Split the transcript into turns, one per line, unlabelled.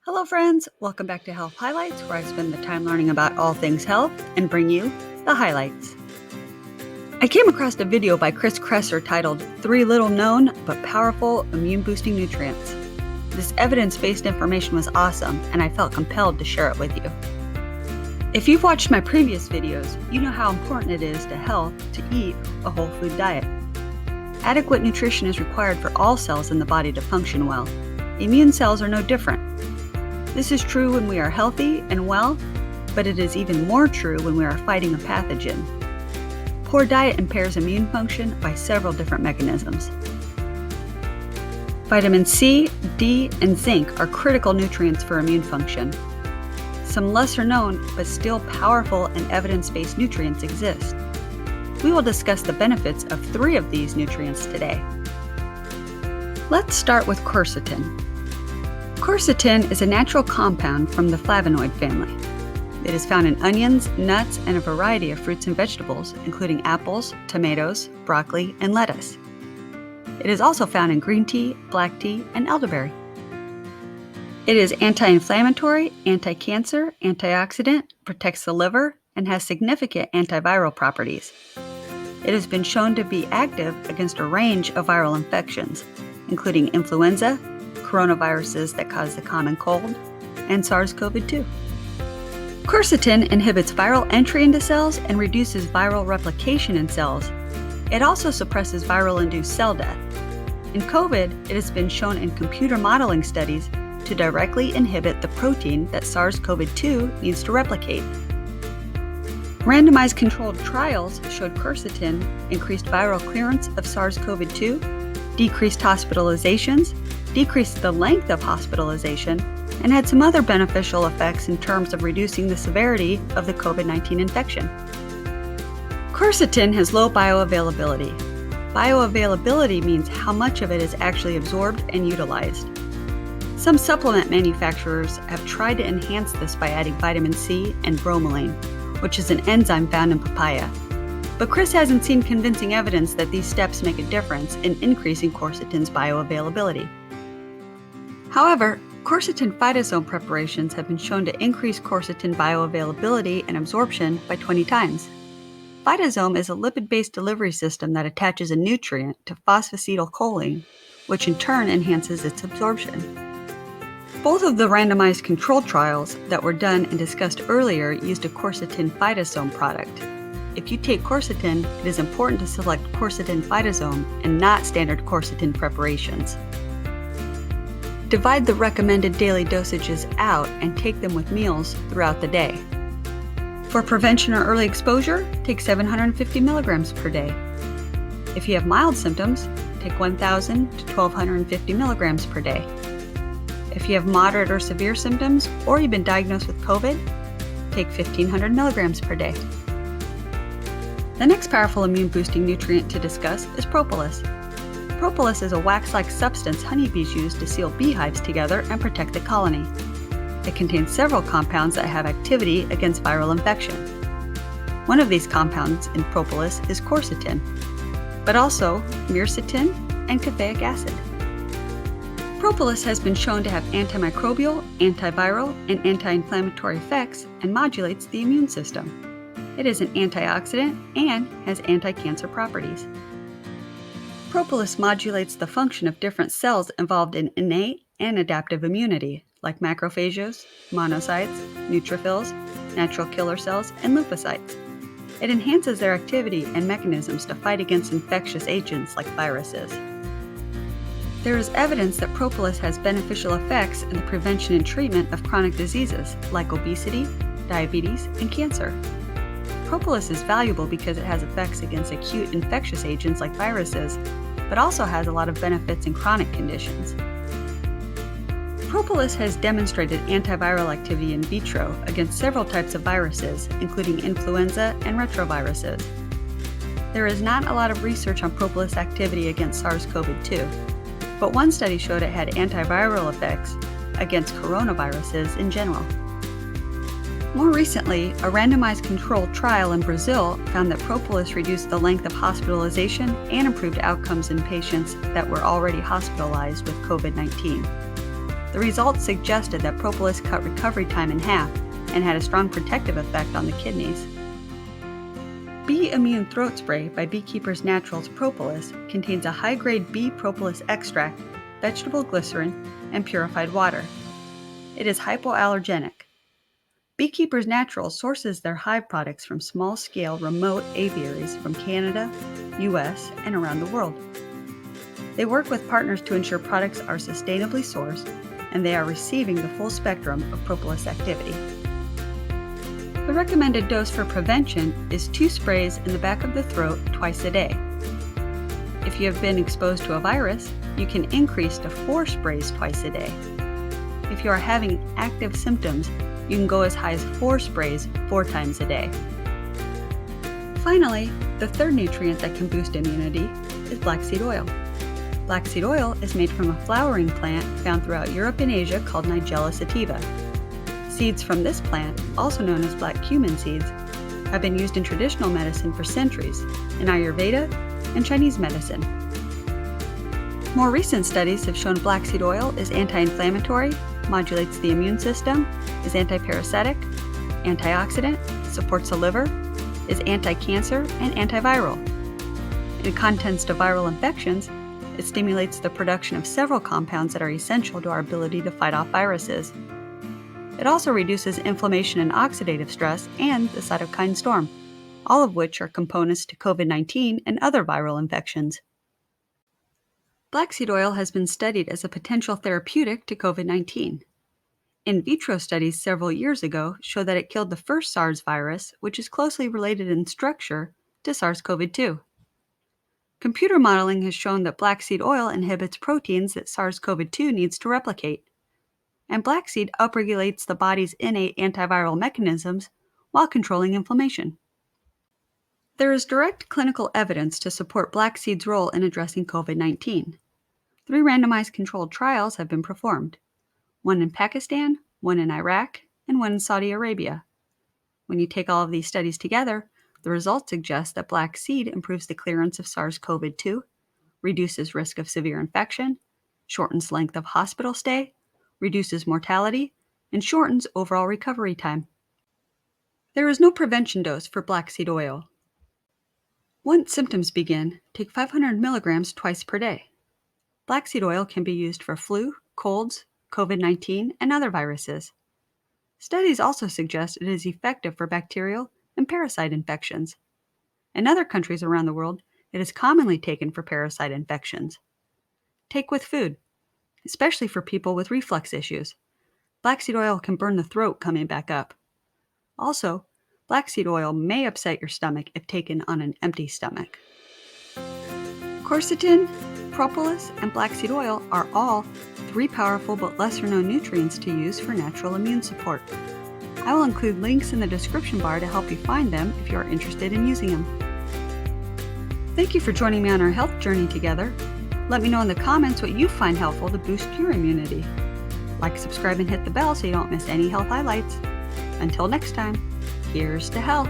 Hello friends, welcome back to Health Highlights, where I spend the time learning about all things health and bring you the highlights. I came across a video by Kresser titled 3 Little Known but Powerful Immune Boosting Nutrients. This evidence-based information was awesome, and I felt compelled to share it with you. If you've watched my previous videos, you know how important it is to health to eat a whole food diet. Adequate nutrition is required for all cells in the body to function well. Immune cells are no different. This is true when we are healthy and well, but it is even more true when we are fighting a pathogen. Poor diet impairs immune function by several different mechanisms. Vitamin C, D, and zinc are critical nutrients for immune function. Some lesser known but still powerful and evidence-based nutrients exist. We will discuss the benefits of 3 of these nutrients today. Let's start with quercetin. Quercetin is a natural compound from the flavonoid family. It is found in onions, nuts, and a variety of fruits and vegetables, including apples, tomatoes, broccoli, and lettuce. It is also found in green tea, black tea, and elderberry. It is anti-inflammatory, anti-cancer, antioxidant, protects the liver, and has significant antiviral properties. It has been shown to be active against a range of viral infections, including influenza, coronaviruses that cause the common cold, and SARS-CoV-2. Quercetin inhibits viral entry into cells and reduces viral replication in cells. It also suppresses viral-induced cell death. In COVID, it has been shown in computer modeling studies to directly inhibit the protein that SARS-CoV-2 needs to replicate. Randomized controlled trials showed quercetin increased viral clearance of SARS-CoV-2, decreased hospitalizations, decreased the length of hospitalization, and had some other beneficial effects in terms of reducing the severity of the COVID-19 infection. Quercetin has low bioavailability. Bioavailability means how much of it is actually absorbed and utilized. Some supplement manufacturers have tried to enhance this by adding vitamin C and bromelain, which is an enzyme found in papaya. But Chris hasn't seen convincing evidence that these steps make a difference in increasing quercetin's bioavailability. However, quercetin phytosome preparations have been shown to increase quercetin bioavailability and absorption by 20 times. Phytosome is a lipid-based delivery system that attaches a nutrient to phosphatidylcholine, which in turn enhances its absorption. Both of the randomized controlled trials that were done and discussed earlier used a quercetin phytosome product. If you take quercetin, it is important to select quercetin phytosome and not standard quercetin preparations. Divide the recommended daily dosages out and take them with meals throughout the day. For prevention or early exposure, take 750 milligrams per day. If you have mild symptoms, take 1,000 to 1,250 milligrams per day. If you have moderate or severe symptoms, or you've been diagnosed with COVID, take 1,500 milligrams per day. The next powerful immune-boosting nutrient to discuss is propolis. Propolis is a wax-like substance honeybees use to seal beehives together and protect the colony. It contains several compounds that have activity against viral infection. One of these compounds in propolis is quercetin, but also myrcetin and caffeic acid. Propolis has been shown to have antimicrobial, antiviral, and anti-inflammatory effects and modulates the immune system. It is an antioxidant and has anti-cancer properties. Propolis modulates the function of different cells involved in innate and adaptive immunity, like macrophages, monocytes, neutrophils, natural killer cells, and lymphocytes. It enhances their activity and mechanisms to fight against infectious agents like viruses. There is evidence that propolis has beneficial effects in the prevention and treatment of chronic diseases like obesity, diabetes, and cancer. Propolis is valuable because it has effects against acute infectious agents like viruses, but also has a lot of benefits in chronic conditions. Propolis has demonstrated antiviral activity in vitro against several types of viruses, including influenza and retroviruses. There is not a lot of research on propolis activity against SARS-CoV-2, but one study showed it had antiviral effects against coronaviruses in general. More recently, a randomized controlled trial in Brazil found that propolis reduced the length of hospitalization and improved outcomes in patients that were already hospitalized with COVID-19. The results suggested that Propolis cut recovery time in half and had a strong protective effect on the kidneys. Bee Immune Throat Spray by Beekeepers Naturals Propolis contains a high-grade bee propolis extract, vegetable glycerin, and purified water. It is hypoallergenic. Beekeepers Naturals sources their hive products from small-scale remote aviaries from Canada, US, and around the world. They work with partners to ensure products are sustainably sourced, and they are receiving the full spectrum of propolis activity. The recommended dose for prevention is 2 sprays in the back of the throat twice a day. If you have been exposed to a virus, you can increase to 4 sprays twice a day. If you are having active symptoms, you can go as high as 4 sprays 4 times a day. Finally, the third nutrient that can boost immunity is black seed oil. Black seed oil is made from a flowering plant found throughout Europe and Asia called Nigella sativa. Seeds from this plant, also known as black cumin seeds, have been used in traditional medicine for centuries, in Ayurveda and Chinese medicine. More recent studies have shown black seed oil is anti-inflammatory, modulates the immune system, is anti-parasitic, antioxidant, supports the liver, is anti-cancer, and antiviral. In contents to viral infections, it stimulates the production of several compounds that are essential to our ability to fight off viruses. It also reduces inflammation and oxidative stress and the cytokine storm, all of which are components to COVID-19 and other viral infections. Black seed oil has been studied as a potential therapeutic to COVID-19. In vitro studies several years ago show that it killed the first SARS virus, which is closely related in structure to SARS-CoV-2. Computer modeling has shown that black seed oil inhibits proteins that SARS-CoV-2 needs to replicate. And black seed upregulates the body's innate antiviral mechanisms while controlling inflammation. There is direct clinical evidence to support black seed's role in addressing COVID-19. 3 randomized controlled trials have been performed, 1 in Pakistan, 1 in Iraq, and 1 in Saudi Arabia. When you take all of these studies together, the results suggest that black seed improves the clearance of SARS-CoV-2, reduces risk of severe infection, shortens length of hospital stay, reduces mortality, and shortens overall recovery time. There is no prevention dose for black seed oil. Once symptoms begin, take 500 milligrams twice per day. Black seed oil can be used for flu, colds, COVID-19, and other viruses. Studies also suggest it is effective for bacterial and parasite infections. In other countries around the world, it is commonly taken for parasite infections. Take with food, especially for people with reflux issues. Black seed oil can burn the throat coming back up. Also, black seed oil may upset your stomach if taken on an empty stomach. Quercetin, propolis, and black seed oil are all 3 powerful but lesser-known nutrients to use for natural immune support. I will include links in the description bar to help you find them if you are interested in using them. Thank you for joining me on our health journey together. Let me know in the comments what you find helpful to boost your immunity. Like, subscribe, and hit the bell so you don't miss any health highlights. Until next time, here's to health.